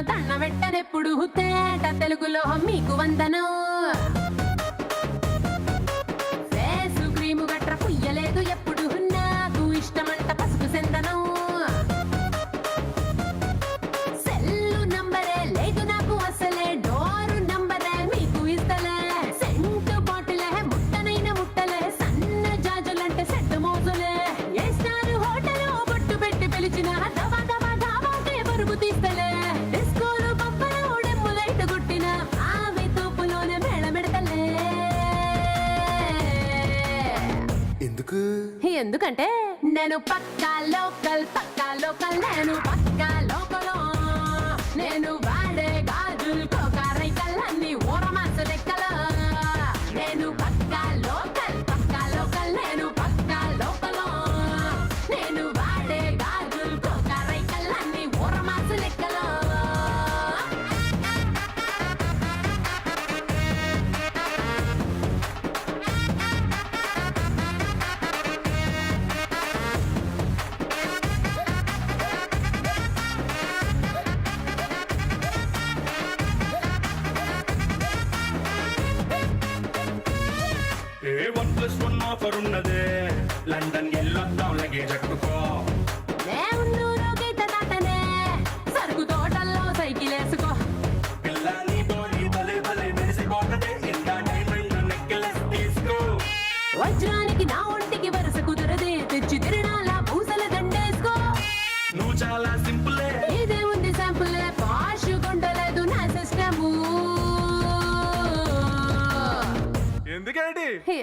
దండ పెట్టనెప్పుడు తేట తెలుగులో మీకు వందనం. ఫేసు క్రీము గట్ర పుయ్యలేదు ఎప్పుడు నాకు ఇష్టమంట పసుపు సెందనం. సెల్లు నంబరే లేదు నాకు అసలే డోరు నంబరే మీకు ఇస్తలే. సెంటు బాటిలే ముట్టనైన ముట్టలే సన్న జాజులంటే సెట్ మోజులే. ఏ స్టార్ హోటల్ బొట్టు పెట్టి పిలిచిన దవా దవా ధాబాకే పరుగు తీస్తలే. డిస్కోలు పబ్బలు డెమ్ములైట్ గుట్టిన ఆమె తోపులోనే మేళమెడతలే. ఎందుకంటే నేను పక్కా లోకల్ నేను పక్కా లోకలో. నేను వాడే గాజులు కోకారైకల్ అన్ని ఊరమాస లెక్కల. నేను పక్కా లోకల్ నేను పక్కా లోకలో. నేను వాడే గాజులు కోకారైకల్ అన్ని ఊరమాస లెక్కల. OnePlus1 ఆఫర్ ఉన్నదే లండన్ ఎల్లొద్దాం లగేజ్ ఎక్కుకో. నేనున్నూరు గీత దాటనే సరుకు తోటల్లో సైకిల్ వేసుకో. పిల్లని బోడి భలే భలే మెరిసిపోతదే ఇందా డైమండ్ నెక్లెస్ తీసుకో. వజ్రానికి నా ఒంటికి వరుస కుదరదే తెచ్చి తిరణాల పూసల దండేసుకో. నువ్వు చాలా సింపులే ఇదే ఉంది శాంపులే పాష్ కొండలేదు నా సిస్టము.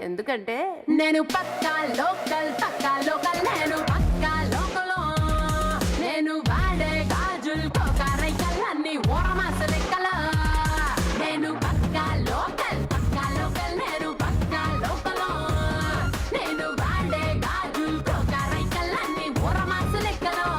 ఎందుకంటే నేను పక్కా లోకల్ నేను పక్కా లోకలో. నేను వాడే గాజులు కోకారైకల్ అన్ని ఊరమాస లెక్కల. నేను పక్కా లోకల్ నేను పక్కా లోకలో. నేను వాడే గాజులు కోకారైకల్ అన్ని ఊరమాస లెక్కలో.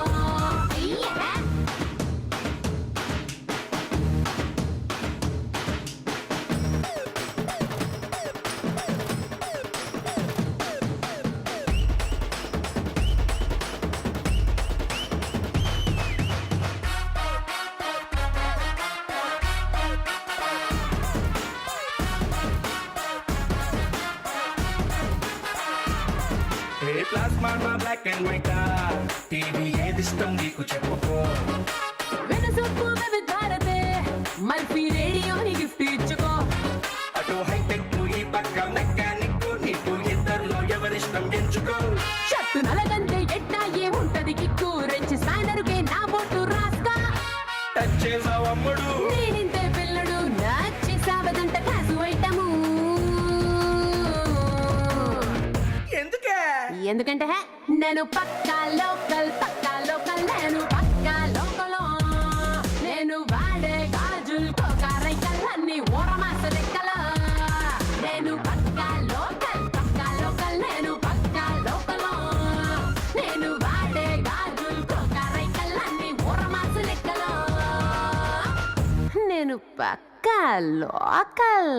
Plasma black and white TV ఏది ఇష్టం నీకు చెప్పుకో. వెనసొప్పు వివిధారతే మల్పీ రేడియోని గిఫ్ట్ ఇచ్చుకో. అటు హైటెక్ ఈ పక్క మెకానిక్ నీకు ఇద్దరులో ఎవరిష్టం ఎంచుకో. షట్టు నలగంటే ఎట్టా ఏముంటది కిక్కు రెచ్చి స్పానరుకే నా బొట్టు రాస్తా. టచ్ చేసావు అమ్ముడు నేనింతే పిల్లడు నచ్చి సావదంట కాసు ఐటము. ఎందుకంటే నేను పక్కా లోకల్ నేను పక్కా లోకలో. నేను వాడే గాజులు కోకారైకల్ అన్ని ఊరమాస లెక్కల. నేను పక్కా లోకల్ నేను పక్కా లోకలో. నేను వాడే గాజులు కోకారైకల్ అన్ని ఊరమాస లెక్కల. నేను పక్కా లోకల్.